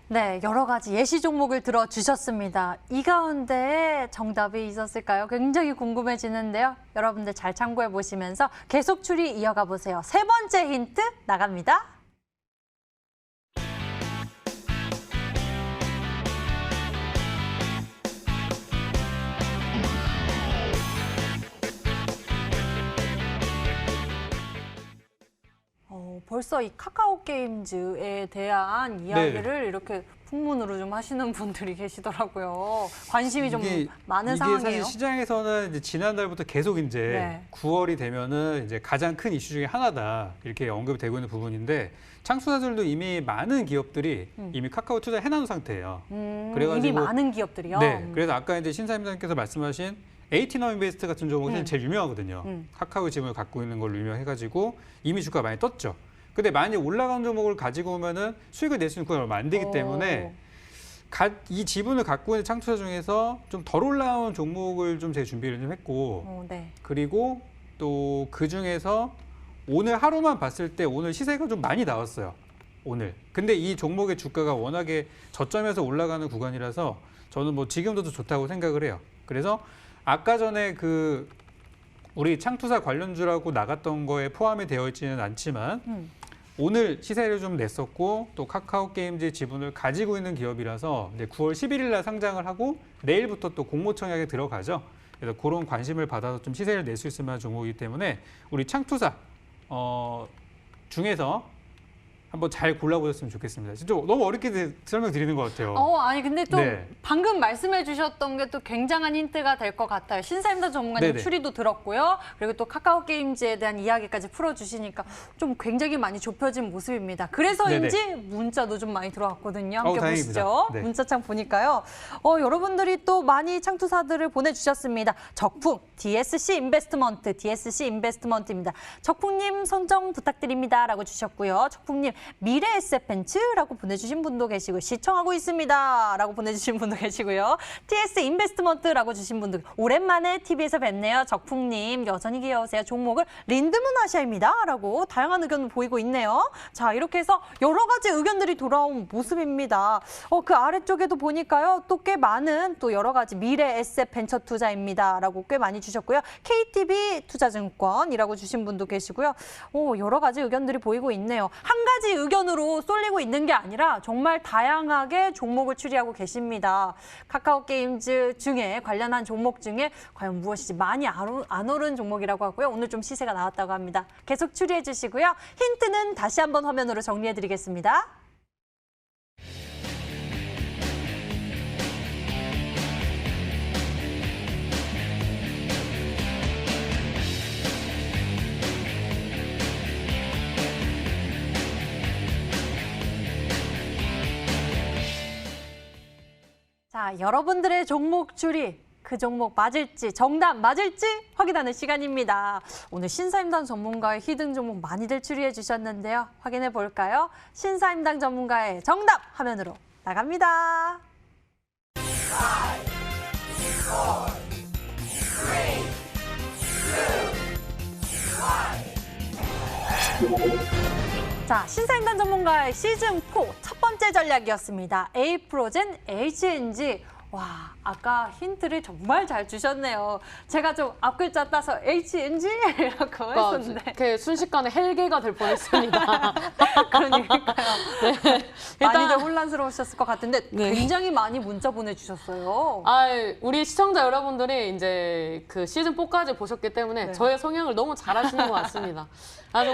네, 여러 가지 예시 종목을 들어주셨습니다. 이 가운데 정답이 있었을까요? 굉장히 궁금해지는데요. 여러분들 잘 참고해 보시면서 계속 추리 이어가 보세요. 세 번째 힌트 나갑니다. 벌써 이 카카오 게임즈에 대한 이야기를 이렇게 풍문으로 좀 하시는 분들이 계시더라고요. 관심이 좀 많은 상황이에요. 이게 사실 시장에서는 이제 지난달부터 계속 이제 9월이 되면은 이제 가장 큰 이슈 중에 하나다 이렇게 언급이 되고 있는 부분인데 창투사들도 이미 많은 기업들이 이미 카카오 투자해 놓은 상태예요. 그래가지고 이미 많은 기업들이요. 네, 그래서 아까 이제 신사임당께서 말씀하신 에이티너 인베스트 같은 종목은 제일 유명하거든요. 카카오 지분을 갖고 있는 걸로 유명해가지고 이미 주가가 많이 떴죠. 근데 많이 올라간 종목을 가지고 오면은 수익을 낼 수 있는 구간이 얼마 안 되기 때문에 이 지분을 갖고 있는 창투사 중에서 좀 덜 올라온 종목을 좀 제가 준비를 좀 했고 그리고 또 그 중에서 오늘 하루만 봤을 때 오늘 시세가 좀 많이 나왔어요. 오늘. 근데 이 종목의 주가가 워낙에 저점에서 올라가는 구간이라서 저는 뭐 지금도 좋다고 생각을 해요. 그래서 아까 전에 그 우리 창투사 관련주라고 나갔던 거에 포함이 되어 있지는 않지만 오늘 시세를 좀 냈었고 또 카카오 게임즈 지분을 가지고 있는 기업이라서 이제 9월 11일 날 상장을 하고 내일부터 또 공모청약에 들어가죠. 그래서 그런 관심을 받아서 좀 시세를 낼 수 있을 만한 종목이기 때문에 우리 창투사 중에서 한번 잘 골라보셨으면 좋겠습니다. 진짜 너무 어렵게 설명드리는 것 같아요. 아니 근데 또 네. 방금 말씀해 주셨던 게 또 굉장한 힌트가 될 것 같아요. 신사임당 전문가님 네네. 추리도 들었고요. 그리고 또 카카오 게임즈에 대한 이야기까지 풀어주시니까 좀 굉장히 많이 좁혀진 모습입니다. 그래서인지 문자도 좀 많이 들어왔거든요. 함께 다행입니다. 보시죠. 네. 문자창 보니까요. 여러분들이 또 많이 창투사들을 보내주셨습니다. 적풍, DSC 인베스트먼트입니다. 적풍님 선정 부탁드립니다. 라고 주셨고요. 적풍님 미래 에셋벤츠라고 보내주신 분도 계시고 시청하고 있습니다. 라고 보내주신 분도 계시고요. TS 인베스트먼트라고 주신 분도 오랜만에 TV에서 뵙네요. 적풍님 여전히 귀여우세요. 종목을 린드문 아시아입니다. 라고 다양한 의견을 보이고 있네요. 자, 이렇게 해서 여러 가지 의견들이 돌아온 모습입니다. 그 아래쪽에도 보니까요. 또 꽤 많은 또 여러 가지 미래 에셋 벤처 투자입니다. 라고 꽤 많이 주셨고요. KTB 투자증권이라고 주신 분도 계시고요. 여러 가지 의견들이 보이고 있네요. 한 가지 의견으로 쏠리고 있는 게 아니라 정말 다양하게 종목을 추리하고 계십니다. 카카오 게임즈 중에 관련한 종목 중에 과연 무엇이지 많이 안 오른 종목이라고 하고요. 오늘 좀 시세가 나왔다고 합니다. 계속 추리해 주시고요. 힌트는 다시 한번 화면으로 정리해 드리겠습니다. 자, 여러분들의 종목 추리, 그 종목 맞을지, 정답 맞을지 확인하는 시간입니다. 오늘 신사임당 전문가의 히든 종목 많이들 추리해 주셨는데요. 확인해 볼까요? 신사임당 전문가의 정답 화면으로 나갑니다. 자, 신사임당 전문가의 시즌4 첫 번째 전략이었습니다. A프로젠 HNG. 와, 아까 힌트를 정말 잘 주셨네요. 제가 좀 앞글자 따서 HNG라고 했었는데. 이렇게 순식간에 헬게가 될 뻔했습니다. 그러니까요. 네. 많이들 혼란스러우셨을 것 같은데 네. 굉장히 많이 문자 보내주셨어요. 우리 시청자 여러분들이 이제 그 시즌 4까지 보셨기 때문에 네. 저의 성향을 너무 잘 아시는 것 같습니다.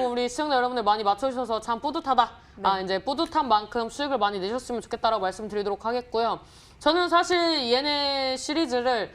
우리 시청자 여러분들 많이 맞춰주셔서 참 뿌듯하다. 네. 이제 뿌듯한 만큼 수익을 많이 내셨으면 좋겠다라고 말씀드리도록 하겠고요. 저는 사실 얘네 시리즈를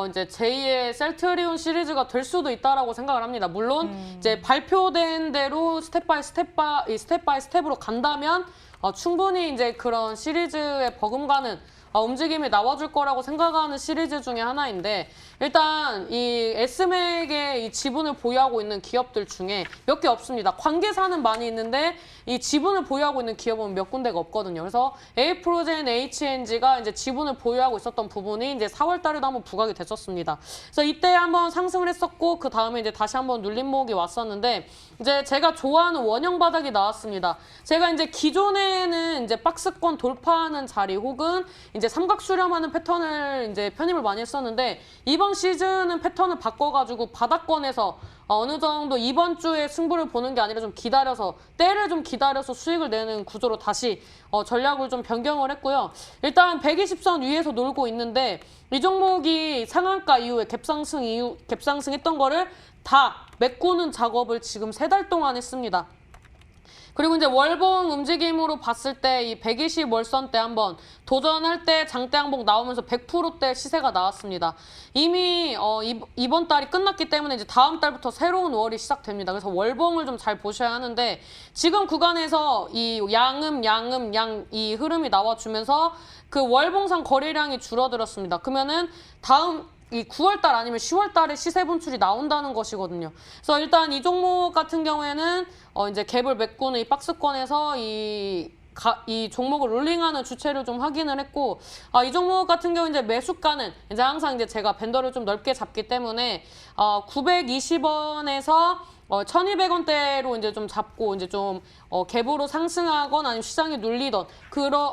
이제 제2의 셀트리온 시리즈가 될 수도 있다라고 생각을 합니다. 물론 이제 발표된 대로 스텝 바이 스텝으로 간다면 충분히 이제 그런 시리즈에 버금가는 움직임이 나와줄 거라고 생각하는 시리즈 중에 하나인데, 일단 이 S맥의 이 지분을 보유하고 있는 기업들 중에 몇 개 없습니다. 관계사는 많이 있는데 이 지분을 보유하고 있는 기업은 몇 군데가 없거든요. 그래서 A프로젠 HNG가 이제 지분을 보유하고 있었던 부분이 이제 4월 달에도 한번 부각이 됐었습니다. 그래서 이때 한번 상승을 했었고, 그 다음에 이제 다시 한번 눌림목이 왔었는데, 이제 제가 좋아하는 원형 바닥이 나왔습니다. 제가 이제 기존에는 이제 박스권 돌파하는 자리 혹은 이제 삼각 수렴하는 패턴을 이제 편입을 많이 했었는데, 이번 시즌은 패턴을 바꿔가지고 바닥권에서 어느 정도 이번 주에 승부를 보는 게 아니라 좀 기다려서, 때를 좀 기다려서 수익을 내는 구조로 다시 전략을 좀 변경을 했고요. 일단 120선 위에서 놀고 있는데, 이 종목이 상한가 이후에 갭상승했던 거를 다 메꾸는 작업을 지금 3달 동안 했습니다. 그리고 이제 월봉 움직임으로 봤을 때 이 120월선 때 한번 도전할 때 장대 항복 나오면서 100%대 시세가 나왔습니다. 이미 이번 달이 끝났기 때문에 이제 다음 달부터 새로운 월이 시작됩니다. 그래서 월봉을 좀 잘 보셔야 하는데, 지금 구간에서 이 양 이 흐름이 나와주면서 그 월봉상 거래량이 줄어들었습니다. 그러면은 다음 이 9월 달 아니면 10월 달에 시세 분출이 나온다는 것이거든요. 그래서 일단 이 종목 같은 경우에는 이제 갭을 메꾸는 이 박스권에서 이 종목을 롤링하는 주체를 좀 확인을 했고, 이 종목 같은 경우 이제 매수가는 이제 항상 이제 제가 밴더를 좀 넓게 잡기 때문에 920원에서 1,200원대로 이제 좀 잡고 이제 좀 갭으로 상승하건 아니면 시장이 눌리던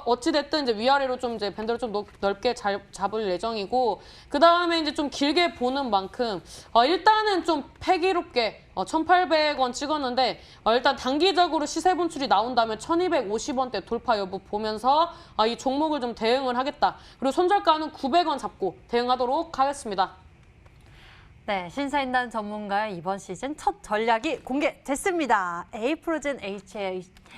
어찌됐든 이제 위아래로 좀 이제 밴더를 좀 넓게 잡을 예정이고, 그 다음에 이제 좀 길게 보는 만큼 일단은 좀 패기롭게 1,800원 찍었는데, 일단 단기적으로 시세 분출이 나온다면 1,250원대 돌파 여부 보면서 이 종목을 좀 대응을 하겠다. 그리고 손절가는 900원 잡고 대응하도록 하겠습니다. 네, 신사임당 전문가의 이번 시즌 첫 전략이 공개됐습니다. A프로젠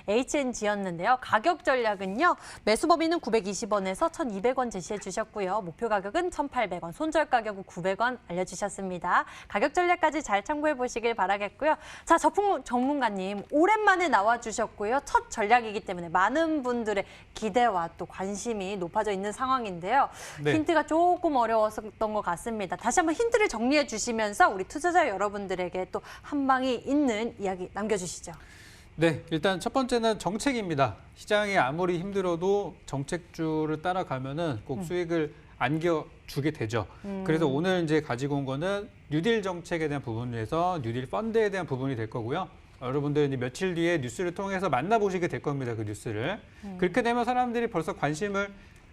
HNG였는데요. 가격 전략은요. 매수 범위는 920원에서 1,200원 제시해 주셨고요. 목표 가격은 1,800원, 손절 가격은 900원 알려주셨습니다. 가격 전략까지 잘 참고해 보시길 바라겠고요. 자, 저풍 전문가님 오랜만에 나와주셨고요. 첫 전략이기 때문에 많은 분들의 기대와 또 관심이 높아져 있는 상황인데요. 네. 힌트가 조금 어려웠던 것 같습니다. 다시 한번 힌트를 정리해 주시면서 우리 투자자 여러분들에게 또 한 방이 있는 이야기 남겨주시죠. 네, 일단 첫 번째는 정책입니다. 시장이 아무리 힘들어도 정책주를 따라가면은 꼭 수익을 안겨주게 되죠. 그래서 오늘 이제 가지고 온 거는 뉴딜 정책에 대한 부분에서 뉴딜 펀드에 대한 부분이 될 거고요. 여러분들 이제 며칠 뒤에 뉴스를 통해서 만나보시게 될 겁니다. 그 뉴스를. 그렇게 되면 사람들이 벌써 관심을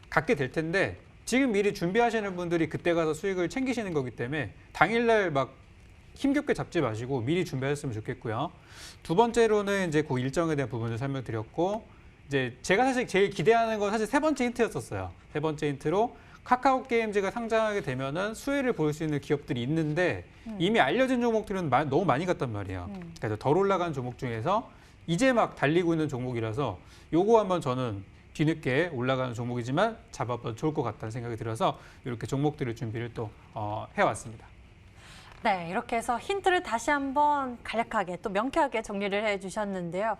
갖게 될 텐데 지금 미리 준비하시는 분들이 그때 가서 수익을 챙기시는 거기 때문에 당일날 막 힘겹게 잡지 마시고 미리 준비하셨으면 좋겠고요. 두 번째로는 이제 그 일정에 대한 부분을 설명드렸고, 이제 제가 사실 제일 기대하는 건 사실 세 번째 힌트였었어요. 세 번째 힌트로 카카오 게임즈가 상장하게 되면은 수혜를 볼 수 있는 기업들이 있는데 이미 알려진 종목들은 너무 많이 갔단 말이에요. 그래서 덜 올라간 종목 중에서 이제 막 달리고 있는 종목이라서 요거 한번 저는 뒤늦게 올라가는 종목이지만 잡아봐도 좋을 것 같다는 생각이 들어서 이렇게 종목들을 준비를 또 해왔습니다. 네, 이렇게 해서 힌트를 다시 한번 간략하게 또 명쾌하게 정리를 해주셨는데요.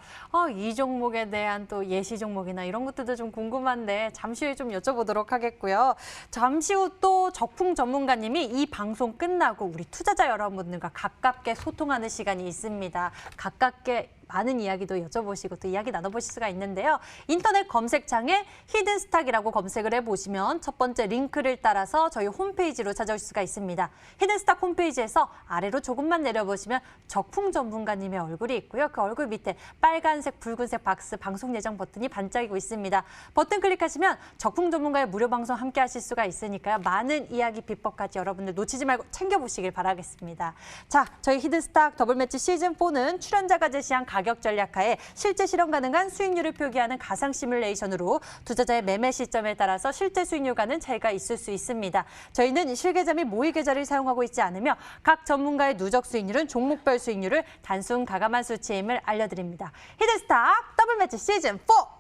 이 종목에 대한 또 예시 종목이나 이런 것들도 좀 궁금한데 잠시 후에 좀 여쭤보도록 하겠고요. 잠시 후 또 적풍 전문가님이 이 방송 끝나고 우리 투자자 여러분들과 가깝게 소통하는 시간이 있습니다. 가깝게 많은 이야기도 여쭤보시고 또 이야기 나눠보실 수가 있는데요. 인터넷 검색창에 히든스탁이라고 검색을 해보시면 첫 번째 링크를 따라서 저희 홈페이지로 찾아오실 수가 있습니다. 히든스탁 홈페이지에서 아래로 조금만 내려보시면 적풍 전문가님의 얼굴이 있고요. 그 얼굴 밑에 빨간색, 붉은색 박스 방송 예정 버튼이 반짝이고 있습니다. 버튼 클릭하시면 적풍 전문가의 무료 방송 함께 하실 수가 있으니까요. 많은 이야기 비법까지 여러분들 놓치지 말고 챙겨보시길 바라겠습니다. 자, 저희 히든스탁 더블매치 시즌4는 출연자가 제시한 가격 전략하에 실제 실현 가능한 수익률을 표기하는 가상 시뮬레이션으로 투자자의 매매 시점에 따라서 실제 수익률과는 차이가 있을 수 있습니다. 저희는 실계좌 및 모의 계좌를 사용하고 있지 않으며 각 전문가의 누적 수익률은 종목별 수익률을 단순 가감한 수치임을 알려드립니다. 히든스탁 더블매치 시즌4!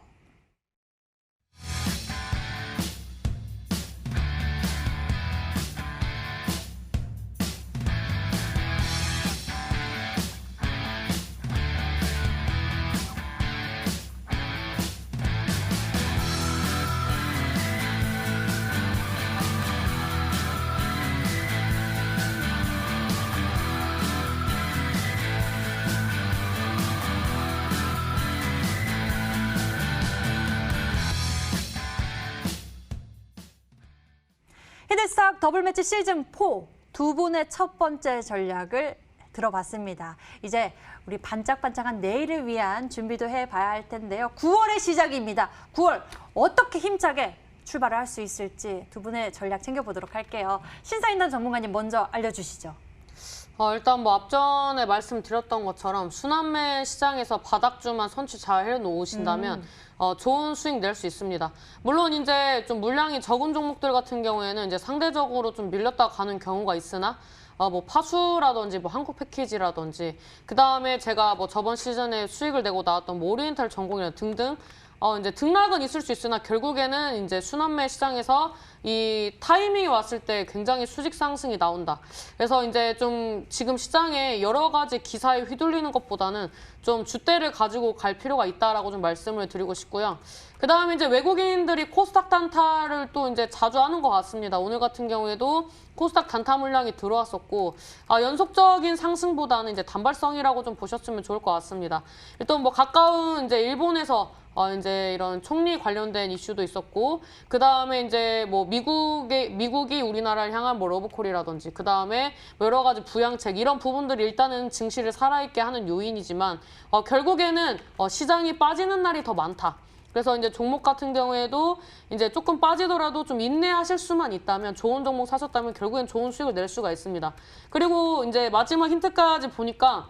히든스탁 더블매치 시즌4 두 분의 첫 번째 전략을 들어봤습니다. 이제 우리 반짝반짝한 내일을 위한 준비도 해봐야 할 텐데요. 9월의 시작입니다. 9월 어떻게 힘차게 출발을 할 수 있을지 두 분의 전략 챙겨보도록 할게요. 신사임당 전문가님 먼저 알려주시죠. 일단 뭐 앞전에 말씀드렸던 것처럼 순환매 시장에서 바닥주만 선취 잘 해놓으신다면 좋은 수익 낼 수 있습니다. 물론 이제 좀 물량이 적은 종목들 같은 경우에는 이제 상대적으로 좀 밀렸다 가는 경우가 있으나 뭐 파수라든지 뭐 한국 패키지라든지 그 다음에 제가 뭐 저번 시즌에 수익을 내고 나왔던 뭐 오리엔탈 전공이나 등등 이제 등락은 있을 수 있으나 결국에는 이제 순환매 시장에서 이 타이밍이 왔을 때 굉장히 수직 상승이 나온다. 그래서 이제 좀 지금 시장에 여러 가지 기사에 휘둘리는 것보다는 좀 줏대를 가지고 갈 필요가 있다라고 좀 말씀을 드리고 싶고요. 그 다음에 이제 외국인들이 코스닥 단타를 또 이제 자주 하는 것 같습니다. 오늘 같은 경우에도 코스닥 단타 물량이 들어왔었고, 연속적인 상승보다는 이제 단발성이라고 좀 보셨으면 좋을 것 같습니다. 일단 뭐 가까운 이제 일본에서 이제 이런 총리 관련된 이슈도 있었고, 그 다음에 이제 뭐 미국이 우리나라를 향한 뭐 러브콜이라든지, 그 다음에 여러 가지 부양책 이런 부분들이 일단은 증시를 살아있게 하는 요인이지만, 결국에는 시장이 빠지는 날이 더 많다. 그래서 이제 종목 같은 경우에도 이제 조금 빠지더라도 좀 인내하실 수만 있다면 좋은 종목 사셨다면 결국엔 좋은 수익을 낼 수가 있습니다. 그리고 이제 마지막 힌트까지 보니까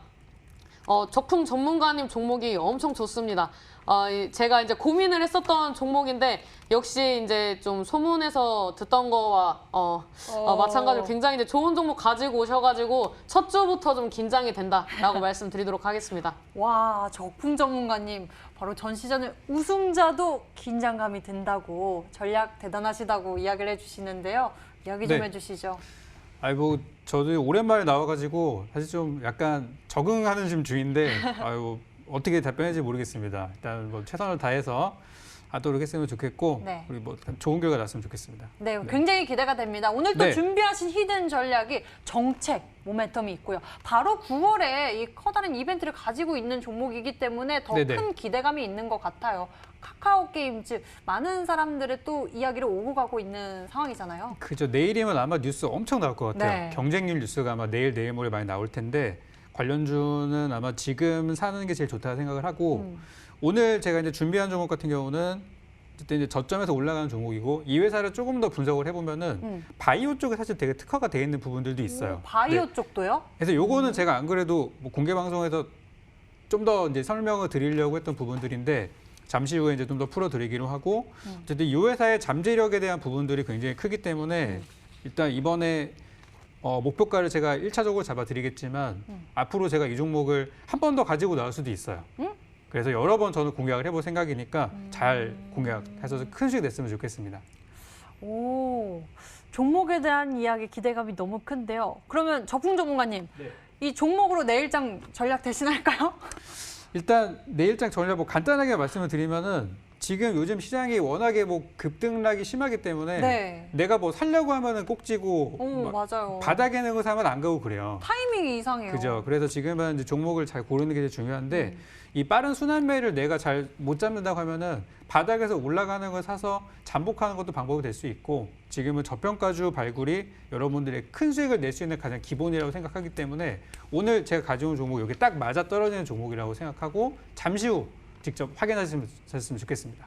적풍 전문가님 종목이 엄청 좋습니다. 제가 이제 고민을 했었던 종목인데 역시 이제 좀 소문에서 듣던 거와 마찬가지로 굉장히 이제 좋은 종목 가지고 오셔가지고 첫 주부터 좀 긴장이 된다라고 말씀드리도록 하겠습니다. 와, 적풍 전문가님 바로 전 시즌의 우승자도 긴장감이 든다고 전략 대단하시다고 이야기를 해주시는데요. 이야기 좀 네. 해주시죠. 아이고 저도 오랜만에 나와가지고 사실 좀 약간 적응하는 좀 중인데 아이고 어떻게 답변할지 모르겠습니다. 일단 뭐 최선을 다해서 하도록 했으면 좋겠고 네. 우리 뭐 좋은 결과 났으면 좋겠습니다. 네, 굉장히 기대가 됩니다. 오늘 또 네. 준비하신 히든 전략이 정책, 모멘텀이 있고요. 바로 9월에 이 커다란 이벤트를 가지고 있는 종목이기 때문에 더 네네. 큰 기대감이 있는 것 같아요. 카카오 게임즈 많은 사람들의 또 이야기를 오고 가고 있는 상황이잖아요. 그죠. 내일이면 아마 뉴스 엄청 나올 것 같아요. 네. 경쟁률 뉴스가 아마 내일 모레 많이 나올 텐데 관련주는 아마 지금 사는 게 제일 좋다고 생각을 하고 오늘 제가 이제 준비한 종목 같은 경우는 어쨌든 이제 저점에서 올라가는 종목이고 이 회사를 조금 더 분석을 해보면은 바이오 쪽에 사실 되게 특화가 되어 있는 부분들도 있어요. 바이오 네. 쪽도요? 그래서 요거는 제가 안 그래도 뭐 공개 방송에서 좀 더 이제 설명을 드리려고 했던 부분들인데 잠시 후에 이제 좀 더 풀어드리기로 하고 어쨌든 이 회사의 잠재력에 대한 부분들이 굉장히 크기 때문에 일단 이번에 목표가를 제가 1차적으로 잡아드리겠지만 앞으로 제가 이 종목을 한 번 더 가지고 나올 수도 있어요. 그래서 여러 번 저는 공략을 해볼 생각이니까 잘 공략해서 큰 수익 냈으면 좋겠습니다. 오, 종목에 대한 이야기 기대감이 너무 큰데요. 그러면 적풍 전문가님, 이 종목으로 내일장 전략 대신할까요? 일단 내일장 전략 뭐 간단하게 말씀을 드리면은 지금 요즘 시장이 워낙에 뭐 급등락이 심하기 때문에 네. 내가 뭐 살려고 하면은 꼭지고 오, 막 맞아요. 바닥에 있는 거 사면 안 가고 그래요. 타이밍이 이상해요. 그죠. 그래서 지금은 이제 종목을 잘 고르는 게 제일 중요한데 이 빠른 순환매를 내가 잘 못 잡는다고 하면은 바닥에서 올라가는 걸 사서 잠복하는 것도 방법이 될 수 있고 지금은 저평가주 발굴이 여러분들의 큰 수익을 낼 수 있는 가장 기본이라고 생각하기 때문에 오늘 제가 가져온 종목 여기 딱 맞아 떨어지는 종목이라고 생각하고 잠시 후 직접 확인하셨으면 좋겠습니다.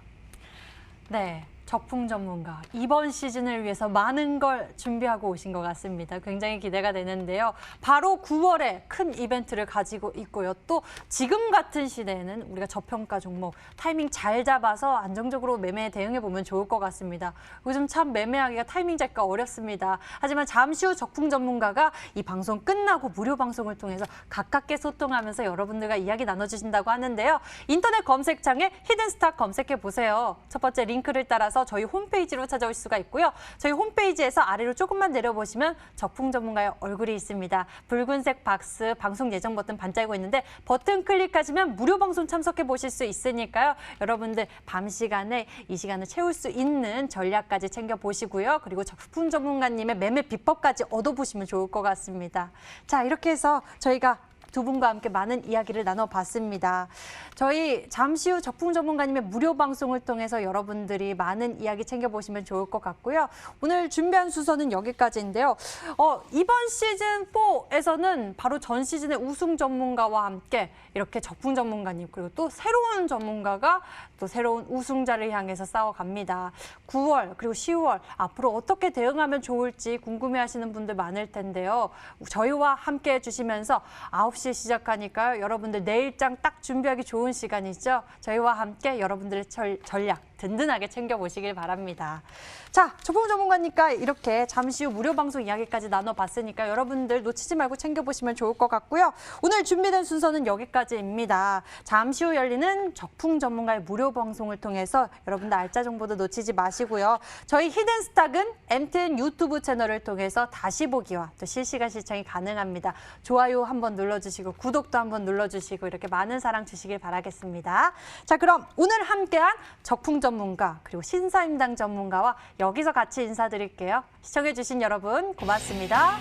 네, 적풍 전문가 이번 시즌을 위해서 많은 걸 준비하고 오신 것 같습니다. 굉장히 기대가 되는데요. 바로 9월에 큰 이벤트를 가지고 있고요. 또 지금 같은 시대에는 우리가 저평가 종목 타이밍 잘 잡아서 안정적으로 매매에 대응해 보면 좋을 것 같습니다. 요즘 참 매매하기가 타이밍 잡기가 어렵습니다. 하지만 잠시 후 적풍 전문가가 이 방송 끝나고 무료 방송을 통해서 가깝게 소통하면서 여러분들과 이야기 나눠주신다고 하는데요. 인터넷 검색창에 히든스탁 검색해 보세요. 첫 번째 링크를 따라서 저희 홈페이지로 찾아올 수가 있고요. 저희 홈페이지에서 아래로 조금만 내려보시면 적풍 전문가의 얼굴이 있습니다. 붉은색 박스 방송 예정 버튼 반짝이고 있는데 버튼 클릭하시면 무료 방송 참석해 보실 수 있으니까요. 여러분들 밤 시간에 이 시간을 채울 수 있는 전략까지 챙겨 보시고요. 그리고 적풍 전문가님의 매매 비법까지 얻어보시면 좋을 것 같습니다. 자, 이렇게 해서 저희가 두 분과 함께 많은 이야기를 나눠봤습니다. 저희 잠시 후 적풍 전문가님의 무료 방송을 통해서 여러분들이 많은 이야기 챙겨보시면 좋을 것 같고요. 오늘 준비한 순서는 여기까지인데요. 이번 시즌 4에서는 바로 전 시즌의 우승 전문가와 함께 이렇게 적풍 전문가님 그리고 또 새로운 전문가가 또 새로운 우승자를 향해서 싸워갑니다. 9월 그리고 10월 앞으로 어떻게 대응하면 좋을지 궁금해하시는 분들 많을 텐데요. 저희와 함께 해주시면서 9시에 시작하니까요. 여러분들 내일장 딱 준비하기 좋은 시간이죠. 저희와 함께 여러분들의 전략 든든하게 챙겨보시길 바랍니다. 자, 적풍 전문가니까 이렇게 잠시 후 무료 방송 이야기까지 나눠봤으니까 여러분들 놓치지 말고 챙겨보시면 좋을 것 같고요. 오늘 준비된 순서는 여기까지입니다. 잠시 후 열리는 적풍 전문가의 무료 방송을 통해서 여러분들 알짜 정보도 놓치지 마시고요. 저희 히든스탁은 MTN 유튜브 채널을 통해서 다시 보기와 또 실시간 시청이 가능합니다. 좋아요 한번 눌러주시고 구독도 한번 눌러주시고 이렇게 많은 사랑 주시길 바라겠습니다. 자, 그럼 오늘 함께한 적풍 전문가 그리고 신사임당 전문가와 여기서 같이 인사드릴게요. 시청해주신 여러분 고맙습니다.